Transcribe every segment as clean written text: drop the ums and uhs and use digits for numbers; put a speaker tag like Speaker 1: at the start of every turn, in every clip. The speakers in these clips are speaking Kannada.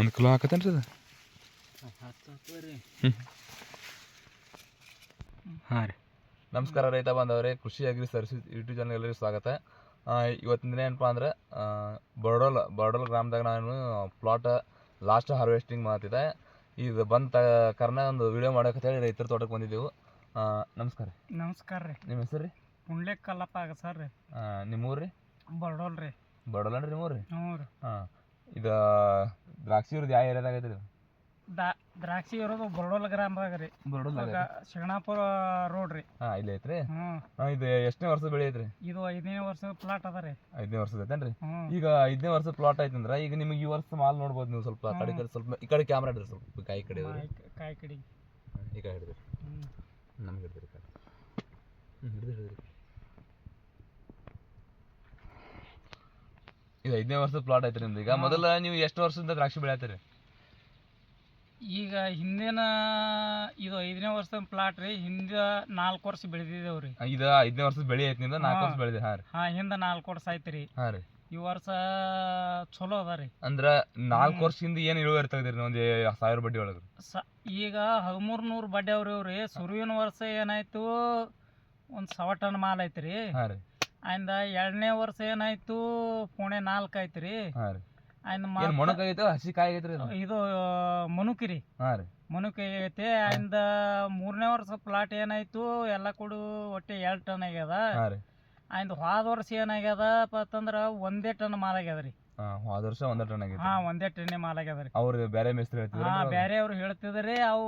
Speaker 1: 1 ಕಿಲೋ ಹಾಕತ್ತೇನ್ರಿ ಅದು?
Speaker 2: ಹಾಂ ರೀ.
Speaker 1: ನಮಸ್ಕಾರ ರೈತ ಬಾಂಧವರೇ, ಕೃಷಿ ಅಗ್ರಿ ಸರ್ವಿಸ್ ಯೂಟ್ಯೂಬ್ ಚಾನಲ್ ಎಲ್ಲರಿಗೂ ಸ್ವಾಗತ. ಇವತ್ತಿನ ದಿನ ಏನಪ್ಪ ಅಂದ್ರೆ ಬರ್ಡೋಲ್ ಗ್ರಾಮದಾಗ ನಾನು ಪ್ಲಾಟ್ ಲಾಸ್ಟ್ ಹಾರ್ವೆಸ್ಟಿಂಗ್ ಮಾಡ್ತಿದ್ದೆ. ಇದು ಬಂದ ಕಾರಣ ಒಂದು ವಿಡಿಯೋ ಮಾಡೋಕೆ ರೈತರ ತೋಟಕ್ಕೆ ಬಂದಿದ್ದೆವು. ನಮಸ್ಕಾರ.
Speaker 2: ನಮಸ್ಕಾರ ರೀ.
Speaker 1: ನಿಮ್ಮ ಹೆಸರು ರೀ?
Speaker 2: ಪುಂಡ್ಲಿಕ್ ಕಲ್ಲಪ್ಪ ಆಗ ಸರ್ ರೀ.
Speaker 1: ನಿಮ್ಮ ಊರು ರೀ?
Speaker 2: ಬರ್ಡೋಲ್ ರೀ.
Speaker 1: ಬರ್ಡೋಲ್ ಅನ್ರಿ ನಿಮ್ಮ ಊರು ರೀ?
Speaker 2: ಹ್ಞೂ ರೀ.
Speaker 1: ಇದು ದ್ರಾಕ್ಷಿ ಇರೋದು ಯಾವ ಏರಿಯಾದಾಗ ಐತ್ರಿ?
Speaker 2: ದ್ರಾಕ್ಷಿ ಇರೋದು ಬರ್ಡೋಲ್ ಗ್ರಾಮದಾಗ ರೀ.
Speaker 1: ಬರ್ಡೋಲ್ದಾಗ
Speaker 2: ಶಿವಣಾಪುರ ರೋಡ್ ರೀ.
Speaker 1: ಇಲ್ಲಿ ಐತ್ರಿ.
Speaker 2: ಹ್ಞೂ.
Speaker 1: ಇದು ಎಷ್ಟನೇ ವರ್ಷದ ಬೆಳೆ ಐತ್ರಿ?
Speaker 2: ಇದು 5ನೇ ವರ್ಷದ ಪ್ಲಾಟ್ ಅದ ರೀ.
Speaker 1: 5ನೇ ವರ್ಷದ ಐತೇನ್ರಿ?
Speaker 2: ಹ್ಞೂ.
Speaker 1: ಈಗ 5ನೇ ವರ್ಷದ ಪ್ಲಾಟ್ ಐತಂದ್ರ ಈಗ ನಿಮಗೆ ಈ ವರ್ಷ ಮಾಲ್ ನೋಡ್ಬೋದು ನೀವು. ಸ್ವಲ್ಪ ಕಡೆ ಸ್ವಲ್ಪ ಈ ಕಡೆ ಕ್ಯಾಮ್ರಾ ಹಿಡ್ರಿ, ಸ್ವಲ್ಪ ಕಾಯಿ ಕಡೆ
Speaker 2: ಕಾಯಿ ಕಡೆ
Speaker 1: ಈ ಕಡೆ ಹಿಡಿದ್ರಿ. ನಮ್ಗೆ ಹಿಡಿದ್ರಿ ಕಡೆ ಹಿಡಿದ್ರಿ. ಇದು 5ನೇ ವರ್ಷದ ಪ್ಲಾಟ್ ಐತ್ರಿ ನಿಮ್ದು. ಈಗ ಮೊದಲ ನೀವು ಎಷ್ಟು ವರ್ಷದಿಂದ ದ್ರಾಕ್ಷಿ ಬೆಳೆಯತ್ತೀರಿ?
Speaker 2: ಈಗ ಹಿಂದಿನ ಇದು 5ನೇ ವರ್ಷದ ಪ್ಲಾಟ್ ರೀ. ಹಿಂದ 4 ವರ್ಷ ಬೆಳೆದಿದ್ದೇವ್ರಿ.
Speaker 1: ಇದು 5ನೇ ವರ್ಷದ ಬೆಳೆ ಐತಿ ನಿಮ್ದು. 4 ವರ್ಷ ಬೆಳೆದಿ? ಹಾಂ ರೀ.
Speaker 2: ಹಿಂದ 4 ವರ್ಷ ಐತಿ ರೀ.
Speaker 1: ಹಾಂ ರೀ.
Speaker 2: ಈ ವರ್ಷ ಚಲೋ ಅದ ರೀ.
Speaker 1: ಅಂದ್ರ 4 ವರ್ಷದಿಂದ ಏನು ಇಳುವರಿ ತೆಗ್ದಿರಿ ಒಂದು 1000 ಬಡ್ಡಿ ಒಳಗೆ?
Speaker 2: ಈಗ 1300 ಬಡ್ಡಿ ಅವ್ರಿ. ಸುರುವಿನ ವರ್ಷ ಏನಾಯ್ತು, ಒಂದು 1,000 ಟನ್ ಮಾಲ್ ಐತ್ರಿ.
Speaker 1: ಹಾಂ ರೀ.
Speaker 2: ಆಯ್ದ 2ನೇ ವರ್ಷ ಏನಾಯ್ತು, 4.4 ಐತ್ರಿ.
Speaker 1: ಹಾಂ ರೀ.
Speaker 2: ಆಯ್ದ
Speaker 1: ಮೊಣಕಾಯಿ ಹಸಿ ಕಾಯಿ ಐತ್ರಿ
Speaker 2: ಇದು ಮನುಕಿ ರೀ.
Speaker 1: ಹಾಂ ರೀ.
Speaker 2: ಮನುಕಿ ಐತಿ. ಆಯ್ದ 3ನೇ ವರ್ಷ ಪ್ಲಾಟ್ ಏನಾಯ್ತು, ಎಲ್ಲ ಕೂಡು ಒಟ್ಟೆ 2 ಟನ್ ಆಗ್ಯದ.
Speaker 1: ಹಾಂ ರೀ.
Speaker 2: ಆಯ್ದ ಹೋದ ವರ್ಷ ಏನಾಗ್ಯದ ಅಂತಂದ್ರ 1 ಟನ್ ಮಾಲ್ ಆಗ್ಯದ ರೀ.
Speaker 1: ಹೋದ ವರ್ಷ 1 ಟನ್ ಆಗ್ಯದ.
Speaker 2: 1 ಟನ್ ಮಾಲ್ ಆಗ್ಯದ ರೀ.
Speaker 1: ಅವ್ರು ಬೇರೆ ಮೇಸ್ತ್ರಿ ಹೇಳ್ತಿದ್ರು?
Speaker 2: ಬೇರೆ ಅವ್ರು ಹೇಳ್ತಿದ್ರಿ. ಅವು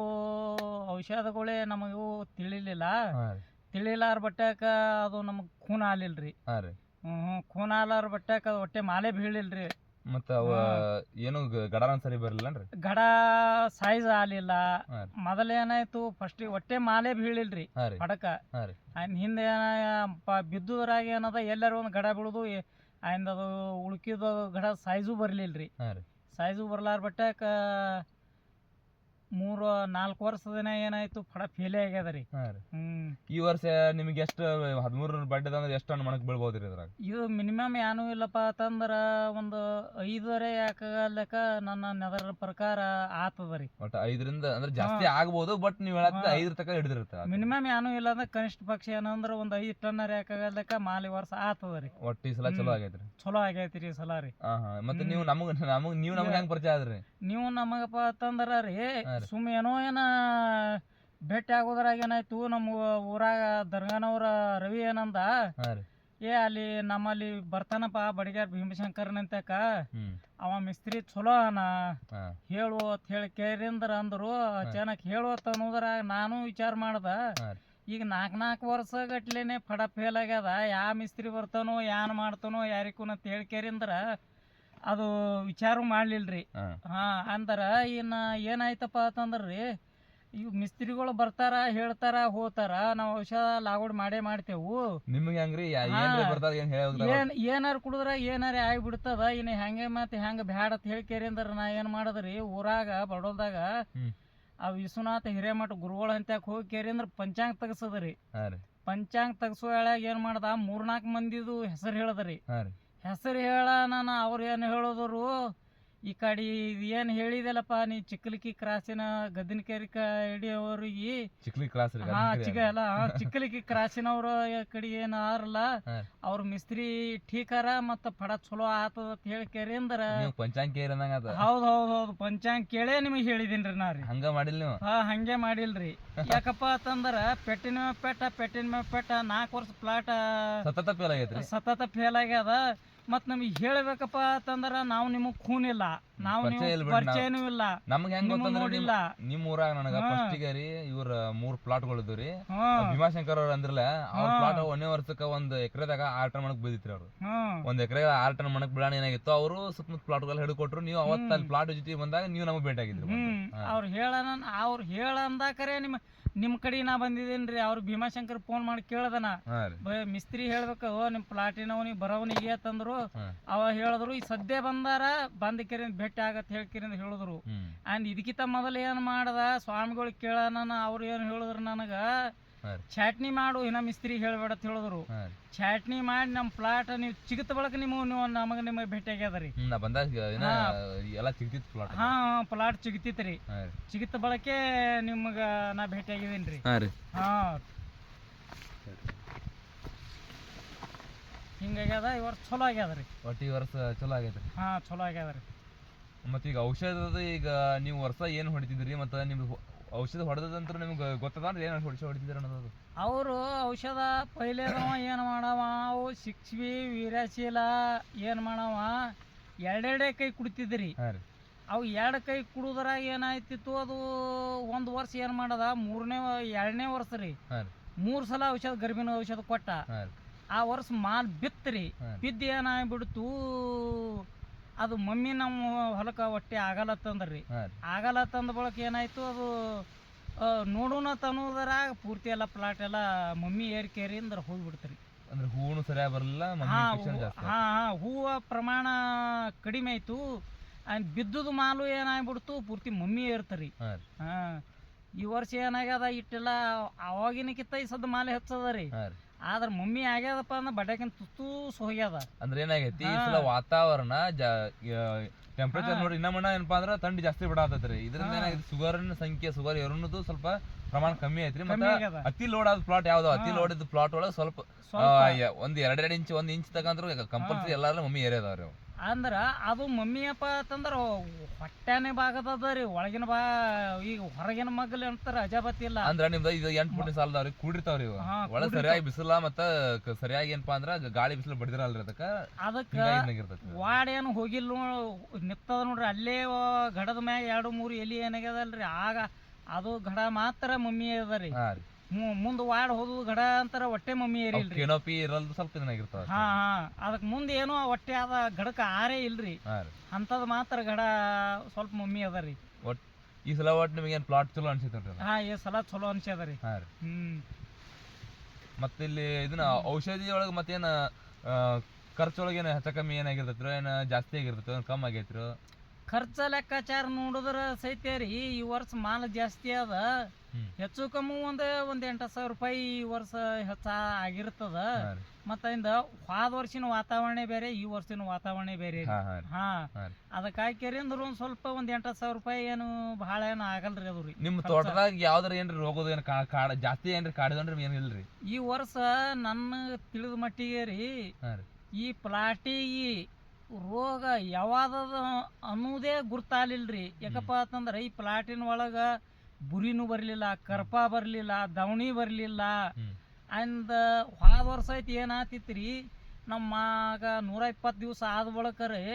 Speaker 2: ಔಷಧಗಳೇ ನಮಗೂ ತಿಳಿಲಿಲ್ಲ. ತಿಳಿಲಾರ ಬಟ್ಟಕ ಅದು ನಮಗ್ ಖೂನ್ ಆಲಿಲ್ರಿ. ಖೂನ್ ಆಲಾರ ಬಟ್ಟಕ ಅದು ಒಟ್ಟೆ ಮಾಲೆ ಬೀಳಿಲ್ರಿ.
Speaker 1: ಮತ್ತ ಅವ ಏನು ಗಡಾರ ಸರಿ ಬರಲಿಲ್ಲನ್ರಿ?
Speaker 2: ಗಡ ಸೈಜ್ ಆಲಿಲ್ಲ. ಮೊದಲ ಏನಾಯ್ತು, ಫಸ್ಟ್ ಒಟ್ಟೆ ಮಾಲೆ ಬೀಳಿಲ್ರಿ ಪಡಕ. ಹಿಂದೆ ಬಿದ್ದುದ್ರಾಗ ಏನದ ಎಲ್ಲಾರು ಒಂದು ಗಡ ಬೀಳುದು. ಆಯ್ದ ಅದು ಉಳ್ಕಿದ ಗಡ ಸೈಜು ಬರ್ಲಿಲ್ರಿ. ಸೈಜು ಬರ್ಲಾರ ಬಟ್ಟಕ 3-4 ವರ್ಷದ ಏನಾಯ್ತು, ಫಡ ಫೇಲೆ ಆಗ್ಯದ ರೀ.
Speaker 1: ಈ ವರ್ಷ ನಿಮ್ಗೆ ಎಷ್ಟು 13 ಬಡ್ಡಿ ಅಂದ್ರೆ ಎಷ್ಟು ಟನ್ ಮಣಕ್ ಬೀಳ್ಬೋದ್ರಿ ಇದ್ರಾಗ? ಇದು
Speaker 2: ಮಿನಿಮಮ್ ಏನೂ ಇಲ್ಲಪ್ಪ ಅಂತಂದ್ರ ಒಂದು 5 ಯಾಕಲಕ್ಕ ನನ್ನ ನೆದರ ಪ್ರಕಾರ ಆತದ ರೀ.
Speaker 1: ಒಟ್ಟು 5ರಿಂದ ಅಂದ್ರೆ ಜಾಸ್ತಿ ಆಗ್ಬೋದು, ಬಟ್ ನೀವು ಹೇಳತ್ತ 5 ತನಕ ಹಿಡಿದಿರುತ್ತೆ.
Speaker 2: ಮಿನಿಮಮ್ ಏನೂ ಇಲ್ಲ ಅಂದ್ರೆ ಕನಿಷ್ಠ ಪಕ್ಷ ಏನಂದ್ರ ಒಂದು 5 ಟನ್ ಯಾಕಾಗಲ್ಲಕ್ಕ ಮಾಲಿ ವರ್ಷ ಆತದ ರೀ.
Speaker 1: ಒಟ್ಟು ಈ ಸಲ ಚಲೋ ಆಗೈತ್ರಿ?
Speaker 2: ಚಲೋ ಆಗೈತಿ ರೀ ಈ ಸಲ ರೀ.
Speaker 1: ಮತ್ತೆ ನೀವು ನಮ್ಗೆ ಹೆಂಗ್ ಪರಿಚಯ ಆದ್ರಿ?
Speaker 2: ನೀವು ನಮಗಪ್ಪ ಅಂತಂದ್ರ ರೀ ಸುಮ್ ಏನೋ ಭೇಟಿ ಆಗೋದ್ರಾಗ ಏನಾಯ್ತು, ನಮ್ಮ ಊರಾಗ ದರ್ಗಾನವ್ರ ರವಿ ಏನಂದ, ಅಲ್ಲಿ ನಮ್ಮಲ್ಲಿ ಬರ್ತಾನಪ್ಪ ಬಡಿಗಾರ್ ಭೀಮಶಂಕರ್ನಂತಕ, ಅವ ಮಿಸ್ತ್ರಿ ಚಲೋ ಅನ ಹೇಳು ಅಂತ ಹೇಳಿ ಕೇರಿಂದ್ರ ಅಂದ್ರು. ಅಚಾನಕ್ ಹೇಳುವತ್ತ ಅನ್ನೋದ್ರಾಗ ನಾನು ವಿಚಾರ ಮಾಡ್ದ. ಈಗ 4 ವರ್ಷ ಗಟ್ಲೆನೆ ಫಡ ಫೇಲ್ ಆಗ್ಯದ. ಯಾ ಮಿಸ್ತ್ರಿ ಬರ್ತಾನೋ ಏನ್ ಮಾಡ್ತಾನೋ ಯಾರಿಗೂ ಅಂತ ಹೇಳಿ ಕೇರಿಂದ್ರ ಅದು ವಿಚಾರ ಮಾಡ್ಲಿಲ್ರಿ. ಅಂದ್ರ ಇನ್ನ ಏನಾಯ್ತಪ್ಪ ಅಂತಂದ್ರಿ, ಇವ್ ಮಿಸ್ತ್ರಿಗಳು ಬರ್ತಾರ, ಹೇಳ್ತಾರ, ಹೋತಾರ. ನಾವು ಔಷಧ ಲಾಗೋಡ್ ಮಾಡೇ ಮಾಡ್ತೇವು.
Speaker 1: ನಿಮ್ಗೆ ಹೆಂಗ್ರಿ?
Speaker 2: ಏನಾರ ಕುಡಿದ್ರ ಏನಾರ ಆಗ್ಬಿಡ್ತದ. ಇನ್ನು ಹೆಂಗೆ ಮತ್ತೆ ಹೆಂಗ ಬ್ಯಾಡ ಅಂತ ಹೇಳ್ಕೇರಿ ಅಂದ್ರ ನಾ ಏನ್ ಮಾಡದ್ರಿ, ಊರಾಗ ಬಡೋಲ್ದಾಗ ಆ ವಿಶ್ವನಾಥ ಹಿರೇಮಠ ಗುರುಗಳ ಅಂತ ಹೋಗಿ ಕೇರಿ ಅಂದ್ರ ಪಂಚಾಂಗ ತೆಗಸದ್ರಿ. ಪಂಚಾಂಗ ತೆಗಸೋ ಹೇಳಾಗ ಏನ್ ಮಾಡ್ದ, 3-4 ಮಂದಿದು ಹೆಸರು ಹೇಳದ್ರಿ. ಹೆಸರು ಹೇಳ ನಾನು ಅವ್ರು ಏನು ಹೇಳಿದ್ರು, ಈ ಕಡೆ ಏನು ಹೇಳಿದೆಲ್ಲಪ್ಪ ನೀ ಚಿಕ್ಕಲಿಕ್ಕಿ ಕ್ರಾಸಿನ ಗದ್ದಿನಕೇರಿ ಕಡೆಯವ್ರಿಗೆ ಚಿಕ್ಕಲಿಕ್ಕಿ ಕ್ರಾಸಿನವ್ರ ಕಡೆ ಏನು ಆರಲ್ಲ ಅವ್ರ ಮಿಸ್ತ್ರಿ ಠೀಕಾರ ಮತ್ತ ಫಡ ಚಲೋ ಆತದ ಅಂತ ಹೇಳಿ ಕೇರಿ ಅಂದ್ರ ಹೌದು ಪಂಚಾಂಗ ಕೇಳೇ ನಿಮಗೆ ಹೇಳಿದೀನ್ರಿ ನಾ ರೀ.
Speaker 1: ಹಂಗ ಮಾಡಿಲ್ ನೀವು?
Speaker 2: ಹಂಗೆ ಮಾಡಿಲ್ರಿ. ಯಾಕಪ್ಪ ಅಂತಂದ್ರ ಪೆಟ್ಟಿನ ಮೇಲೆ ಪೆಟ್ಟ 4 ವರ್ಷ ಪ್ಲಾಟ್ ಸತತ ಫೇಲ್ ಆಗ್ಯದ. ಮತ್ ನಮಗ್ ಹೇಳ್ಬೇಕಪ್ಪ ಅಂತಂದ್ರ ನಾವು ನಿಮಗ್ ಖೂನ್ ಇಲ್ಲ, ನಾವು ಪರಿಚಯನೂ ಇಲ್ಲ,
Speaker 1: ನಮ್ಗೆ ಹೆಂಗ್ ನೋಡಿಲ್ಲ. ನಿಮ್ ಊರಾಗ ನನಗ ಫಸ್ಟಿಗೆ ರೀ ಇವ್ರ 3 ಪ್ಲಾಟ್ಗಳು ಇದ್ರಿ. ಭೀಮಾಶಂಕರ್ ಅವ್ರ ಅಂದ್ರಲ್ಲ, ಅವ್ರ ಪ್ಲಾಟ್ 1ನೇ ವರ್ಷಕ್ಕ 1 ಎಕರೆದಾಗ 6 ಟನ್ ಮಣಕ್ ಬೀದಿತ್ರಿ. ಅವ್ರು 1 ಎಕರೆ 6 ಟನ್ ಮಣಕ್ ಬಿಡಾಣ ಏನಾಗಿತ್ತು, ಅವರು ಸುತ್ತಮುತ್ತ ಪ್ಲಾಟ್ಗಳು ಹಿಡ್ಕೊಟ್ರು. ನೀವು ಅವತ್ತ ಅಲ್ಲಿ ಪ್ಲಾಟ್ ಜೊತೆ ಬಂದಾಗ ನೀವು ನಮಗ್ ಭೇಟಿ ಆಗಿದ್ರಿ.
Speaker 2: ಅವ್ರು ಹೇಳಂದಾಕರೆ ನಿಮ್ ಕಡೆ ನಾ ಬಂದಿದ್ದೇನ್ರಿ. ಅವ್ರು ಭೀಮಾಶಂಕರ್ ಫೋನ್ ಮಾಡಿ ಕೇಳ್ದನ, ಮಿಸ್ತ್ರಿ ಹೇಳ್ಬೇಕು ನಿಮ್ ಪ್ಲಾಟಿನವ್ ನೀವ್ ಬರವನಿಗೆ ಅಂತಂದ್ರು. ಅವ ಹೇಳಿದ್ರು ಈ ಸದ್ಯ ಬಂದಾರ, ಬಂದ ಕೆರೆ ಭೇಟಿ ಆಗತ್ ಹೇಳ್ಕಿರಿಂದ ಹೇಳಿದ್ರು. ಅಂಡ್ ಇದಕ್ಕಿಂತ ಮೊದಲು ಏನ್ ಮಾಡ್ದ, ಸ್ವಾಮಿಗಳು ಕೇಳನ ಅವ್ರು ಏನ್ ಹೇಳಿದ್ರು ನನಗ, ಚಾಟ್ನಿ ಮಾಡು ಇನ್ನ ಮಿಸ್ತ್ರಿ ಹೇಳ್ಬೇಡ ಅಂತ ಹೇಳಿದ್ರು. ಚಾಟ್ನಿ ಮಾಡಿ ನಮ್ಮ ಪ್ಲಾಟ್ ನೀವು ಚಿಗತ್ ಬಳಕ ನೀವು ನಿಮಗೆ ಭೇಟಿ ಆಗ್ಯದ್ರಿ. ಹಾ ಪ್ಲಾಟ್ ಚಿಗತಿತ್ರಿ. ಚಿಗತ್ ಬಳಕೆ ನಿಮ್ಗ ನಾ ಭೇಟಿ ಆಗಿದ್ದೀನ್ರಿ. ಹಾ ಹಿಂಗಾಗ್ಯದ. ಈ ವರ್ಷ ಚಲೋ ಆಗ್ಯದ್ರಿ.
Speaker 1: ಒಟ್ಟು ಈ ವರ್ಷ ಚಲೋ ಆಗೈತ್ರಿ.
Speaker 2: ಹಾ ಚಲೋ ಆಗ್ಯದ್ರಿ.
Speaker 1: ಮತ್ತೆ ಈಗ ಔಷಧದ ಈಗ ನೀವು ವರ್ಷ ಏನು ಹೊಡಿತಿದ್ರಿ ಮತ್ತೆ ನಿಮ್ದು ಔಷಧ ಹೊಡೆದಂತ್ರ ನಿಮ್ಗೆ ಗೊತ್ತದ ಅಂದ್ರೆ ಏನು ಹೊಡಿತಿದ್ರಿ ಅನ್ನೋದು?
Speaker 2: ಅವರು ಔಷಧ ಪೈಲೇದವ ಏನು ಮಾಡವ, ಅವು ಸಿಕ್ಸ್ವಿ ವೀರ್ಯಾಶೀಲ ಏನು ಮಾಡವ ಎರಡೆರಡೇ ಕೈ ಕುಡಿತಿದ್ರಿ. ಅವು ಎರಡು ಕೈ ಕುಡಿದ್ರಾಗ ಏನಾಯ್ತಿತ್ತು, ಅದು ಒಂದು ವರ್ಷ ಏನು ಮಾಡದ, ಎರಡನೇ ವರ್ಷ ರೀ 3 ಸಲ ಔಷಧ ಗರ್ಭಿಣ ಔಷಧ ಕೊಟ್ಟ. ಆ ವರ್ಷ ಮಾಲ್ ಬಿತ್ತರಿ. ಬಿದ್ದು ಏನಾಗ್ಬಿಡ್ತು, ಅದು ಮಮ್ಮಿ ನಮ್ಮ ಹೊಲಕ್ಕೆ ಹೊಟ್ಟೆ ಆಗಲತ್ತಂದ್ರಿ. ಆಗಲತ್ತಂದ ಬಳಕ ಏನಾಯ್ತು, ಅದು ನೋಡೋಣ ತನ್ನೋದ್ರಾಗ ಪೂರ್ತಿ ಎಲ್ಲ ಪ್ಲಾಟ್ ಎಲ್ಲ ಮಮ್ಮಿ ಏರಿಕೇರಿ ಅಂದ್ರೆ ಹೋಗ್ಬಿಡ್ತ್ರಿ.
Speaker 1: ಅಂದ್ರೆ ಹೂವು ಸರಿಯಾಗಿ ಬರಲಿಲ್ಲ.
Speaker 2: ಹಾ ಹೂವ ಪ್ರಮಾಣ ಕಡಿಮೆ ಆಯ್ತು. ಬಿದ್ದುದು ಮಾಲು ಏನಾಗ್ಬಿಡ್ತು, ಪೂರ್ತಿ ಮಮ್ಮಿ ಏರ್ತರಿ. ಹಾ ಈ ವರ್ಷ ಏನಾಗ್ಯದ, ಇಟ್ಟೆಲ್ಲ ಅವಾಗಿನಕ್ಕಿಂತ ಈ ಸದ್ದ ಮಾಲೆ ಹೆಚ್ಚದರಿ. ಆದ್ರ ಮಮ್ಮಿ ಆಗ್ಯದಪ್ಪ ಅಂದ್ರೆ ಬಡ್ಯಾಕಿಂತ ತುತ್ತೂಸ್ ಹೋಗ್ಯದ.
Speaker 1: ಅಂದ್ರೆ ಏನಾಗೈತಿ ಈ ಸಲ ವಾತಾವರಣ ಟೆಂಪರೇಚರ್ ನೋಡಿ ಇನ್ನಮಣ್ಣ ಏನಪ್ಪಾ ಅಂದ್ರ ಥಂಡಿ ಜಾಸ್ತಿ ಬಿಡಾತೈತ್ರಿ. ಇದರಿಂದ ಏನಾಗೈತಿ ಸುಗರಿನ ಸಂಖ್ಯೆ, ಸುಗರ್ ಎರನ್ನದು ಸ್ವಲ್ಪ ಪ್ರಮಾಣ ಕಮ್ಮಿ ಐತ್ರಿ. ಮತ್ತೆ ಅತಿ ಲೋಡ್ ಆದ ಪ್ಲಾಟ್ ಯಾವ್ದು, ಅತಿ ಲೋಡ್ ಇದ್ದ ಪ್ಲಾಟ್ ಒಳಗೆ ಸ್ವಲ್ಪ ಒಂದ್ 2 ಇಂಚ್ 1 ಇಂಚ್ ತಗಂದ್ರು ಕಂಪಲ್ಸರಿ ಎಲ್ಲಾರು ಮಮ್ಮಿ ಏರಿಯಾದವ್ರಿ.
Speaker 2: ಅಂದ್ರ ಅದು ಮಮ್ಮಿಯಪ್ಪ ಅಂತಂದ್ರ ಹೊಟ್ಯಾನೆ ಭಾಗದ ರೀ, ಒಳಗಿನ ಈಗ ಹೊರಗಿನ ಮಗ್ಲಿ ಅಂತಾರ ಅಜಾಬತ್ತಿ ಇಲ್ಲ.
Speaker 1: ಅಂದ್ರ ನಿಮ್ದ ಇದು 8 ಫುಟ್ ಸಾಲದವ್ರಿ ಕೂಡಿರ್ತಾವ್ರಿ. ಒಳಗ ಸರಿಯಾಗಿ ಬಿಸಿಲ ಮತ್ತ ಸರಿಯಾಗಿ ಏನಪ್ಪಾ ಅಂದ್ರ ಗಾಳಿ ಬಿಸಿಲು ಬಡಿದಿರಲ್ರಿ. ಅದಕ್ಕ
Speaker 2: ವಾಡೇನು ಹೋಗಿಲ್ಲ, ನಿತ್ತದ ನೋಡ್ರಿ ಅಲ್ಲೇ ಗಡದ ಮ್ಯಾಗ 2-3 ಎಲಿ ಏನಾಗ್ಯದಲ್ರಿ. ಆಗ ಅದು ಗಡ ಮಾತ್ರ ಮಮ್ಮಿ ಅದ ರೀ. ಮುಂದ್ ವಾಡ್ ಹೋದ್ ಗಡ ಅಂತಾರ ಹೊಟ್ಟೆ ಮಮ್ಮಿ ಏರಿಲ್ರಿ.
Speaker 1: ಕೆನೋಪಿ ಇರಲ್ದು ಸ್ವಲ್ಪ ಇದನ್ನಾಗಿರ್ತಾವ.
Speaker 2: ಹಾ ಅದಕ್ ಮುಂದೆ ಏನೋ ಹೊಟ್ಟೆ ಆದ ಗಡಕ ಆರೇ ಇಲ್ರಿ. ಅಂತದ್ ಮಾತ್ರ ಗಡ ಸ್ವಲ್ಪ ಮಮ್ಮಿ ಅದರಿ.
Speaker 1: ಈ ಸಲ ಒಟ್ಟು ನಿಮಗೆ ಏನ್ ಪ್ಲಾಟ್ ಚಲೋ ಅನ್ಸಿತ್ರಿ?
Speaker 2: ಹಾ ಈ ಸಲ ಚಲೋ ಅನ್ಸ್ಯದ್ರಿ.
Speaker 1: ಮತ್ತೆ ಇಲ್ಲಿ ಇದನ್ನ ಔಷಧಿ ಒಳಗ ಮತ್ತೇನ ಖರ್ಚೊಳಗೆ ಏನ ಹೆಚ್ಚ ಕಮ್ಮಿ ಏನಾಗಿರ್ತೈತ್ರಿ, ಏನ ಜಾಸ್ತಿ ಆಗಿರ್ತೈತಿ, ಕಮ್ಮಿ ಆಗೈತ್ರಿ?
Speaker 2: ಖರ್ಚ ಲೆಕ್ಕಾಚಾರ ನೋಡಿದ್ರ ಸೈತೆ ರೀ ಈ ವರ್ಷ ಮಾಲ್ ಜಾಸ್ತಿ ಅದ. ಹೆಚ್ಚು ಕಮ್ಮಿ ಒಂದ್ 8,000 ರೂಪಾಯಿ ಈ ವರ್ಷ ಹೆಚ್ಚ ಆಗಿರ್ತದ. ಮತ್ತ ಹೋದ ವರ್ಷಿನ ವಾತಾವರಣ ಬೇರೆ, ಈ ವರ್ಷಿನ ವಾತಾವರಣ ಬೇರೆ. ಹಾ ಅದಕ್ಕಾಗಿ ಅಂದ್ರ ಒಂದ್ ಸ್ವಲ್ಪ 8,000 ರೂಪಾಯಿ ಏನು ಬಹಳ ಏನು ಆಗಲ್ರಿ ಅದು ರೀ.
Speaker 1: ನಿಮ್ ತೋಟದಾಗ ಯಾವ್ದಾರ ಏನ್ರಿ ರೋಗದ ಏನ್ ಜಾಸ್ತಿ ಏನ್ರಿ ಕಾಡಿದನ್ರಿ ಏನ್ ಇಲ್ರಿ?
Speaker 2: ಈ ವರ್ಷ ನನ್ನ ತಿಳಿದ ಮಟ್ಟಿಗೆ ರೀ ಈ ಪ್ಲಾಟಿಗೆ ರೋಗ ಯಾವಾದದ ಅನ್ನೋದೇ ಗುರ್ತಾಲಿಲ್ರಿ. ಯಾಕಪ್ಪ ಅಂತಂದ್ರ ಈ ಪ್ಲಾಟಿನ ಒಳಗ ಬುರಿನೂ ಬರ್ಲಿಲ್ಲ, ಕರ್ಪ ಬರ್ಲಿಲ್ಲ, ದವಣಿ ಬರ್ಲಿಲ್ಲ. ಅಂದ ಹೋದ ವರ್ಷ ಐತಿ ಏನಾತಿತ್ರಿ, ನಮ್ಮಾಗ 120 ದಿವಸ ಆದ ಬಳಕರೆ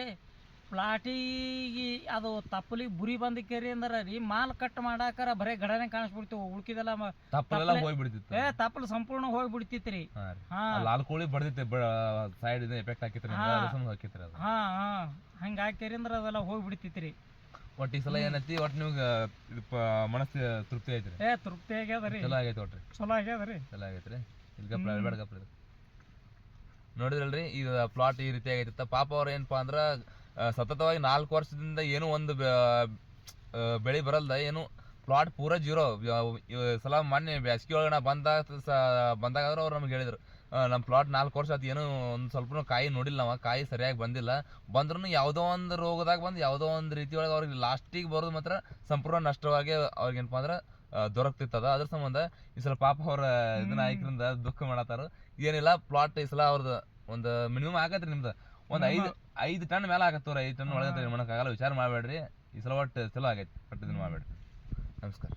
Speaker 2: ಪ್ಲಾಟಿಗೆ ಅದು ತಪ್ಪಲಿಗೆ ಬುರಿ ಬಂದ ಕೇರಿ ಅಂದ್ರ ರೀ ಮಾಲ್ ಕಟ್ ಮಾಡಾಕರ ಬರೇ ಗಡನೆ ಕಾಣಿಸ್ಬಿಡ್ತೀವಿ. ಉಳ್ಕಿದೆಲ್ಲ ತಪ್ಪಲು ಸಂಪೂರ್ಣ ಹೋಗ್ಬಿಡ್ತಿತ್ರಿ.
Speaker 1: ಲಾಲ್ ಕೋಳಿ ಬಡ್ದಿತ್ತೆ ಸೈಡ್ ಎಫೆಕ್ಟ್ ಹಾಕಿತ್ರಿ.
Speaker 2: ಹಾ ಹಂಗ ಹಾಕ್ಯಾರಿ ಅಂದ್ರ ಅದೆಲ್ಲ ಹೋಗ್ಬಿಡ್ತಿತ್ರಿ.
Speaker 1: ಒಟ್ಟು ಈ ಸಲ ಏನೈತಿ, ಒಟ್ಟು ನಿಮ್ಗೆ ಮನಸ್ಸು ತೃಪ್ತಿ ಐತ್ರಿ?
Speaker 2: ತೃಪ್ತಿ ಆಗ್ಯದ್ರಿ.
Speaker 1: ಚಲೋ ಆಗೈತಿ. ಒಟ್ರಿ
Speaker 2: ಚಲೋ ಆಗ್ಯದ್ರಿ.
Speaker 1: ಚಲೋ ಆಗೈತ್ರಿ. ಇಲ್ಲಿ ನೋಡಿದ್ರಲ್ರಿ ಈಗ ಪ್ಲಾಟ್ ಈ ರೀತಿ ಆಗೈತಿ. ಪಾಪ ಅವ್ರ ಏನಪ್ಪಾ ಅಂದ್ರ ಸತತವಾಗಿ 4 ವರ್ಷದಿಂದ ಏನೂ ಒಂದು ಬೆಳೆ ಬರಲ್ದ, ಏನು ಪ್ಲಾಟ್ ಪೂರಾ ಜೀರೋ. ಸಲ ಮೊನ್ನೆ ಬ್ಯಾಸ್ಗಿ ಒಳಗಣ ಬಂದಾಗ ಅವ್ರು ನಮ್ಗೆ ಹೇಳಿದ್ರು, ನಮ್ಮ ಪ್ಲಾಟ್ 4 ವರ್ಷ ಆಯ್ತು, ಏನೂ ಒಂದು ಸ್ವಲ್ಪ ಕಾಯಿ ನೋಡಿಲ್ಲ, ನಾವು ಕಾಯಿ ಸರಿಯಾಗಿ ಬಂದಿಲ್ಲ. ಬಂದ್ರೂ ಯಾವುದೋ ಒಂದು ರೋಗದಾಗ ಬಂದು ಯಾವುದೋ ಒಂದು ರೀತಿ ಒಳಗೆ ಅವ್ರಿಗೆ ಲಾಸ್ಟಿಗೆ ಬರೋದು ಮಾತ್ರ ಸಂಪೂರ್ಣ ನಷ್ಟವಾಗಿ ಅವ್ರಿಗೆ ಏನಪ್ಪಾ ಅಂದ್ರೆ ದೊರಕ್ತಿತ್ತದ. ಅದ್ರ ಸಂಬಂಧ ಈ ಸಲ ಪಾಪ ಅವ್ರ ಇದನ್ನ ಆಯ್ಕ್ರಿಂದ ದುಃಖ ಮಾಡತ್ತಾರ. ಏನಿಲ್ಲ, ಪ್ಲಾಟ್ ಈ ಸಲ ಅವ್ರದ್ದು ಒಂದು ಮಿನಿಮಮ್ ಆಗತ್ರಿ. ನಿಮ್ದು ಒಂದು 5 ಟನ್ ಮೇಲೆ ಆಗತ್ತವ್ರ. 5 ಟನ್ ಒಳಗೆ ಮಾಡಕ್ಕಾಗಲ್ಲ. ವಿಚಾರ ಮಾಡಬೇಡ್ರಿ. ಈ ಸಲ ಒಟ್ಟು ಚಲೋ ಆಗೈತಿ. ಒಟ್ಟು ಇದನ್ನ ಮಾಡಬೇಡ್ರಿ. ನಮಸ್ಕಾರ.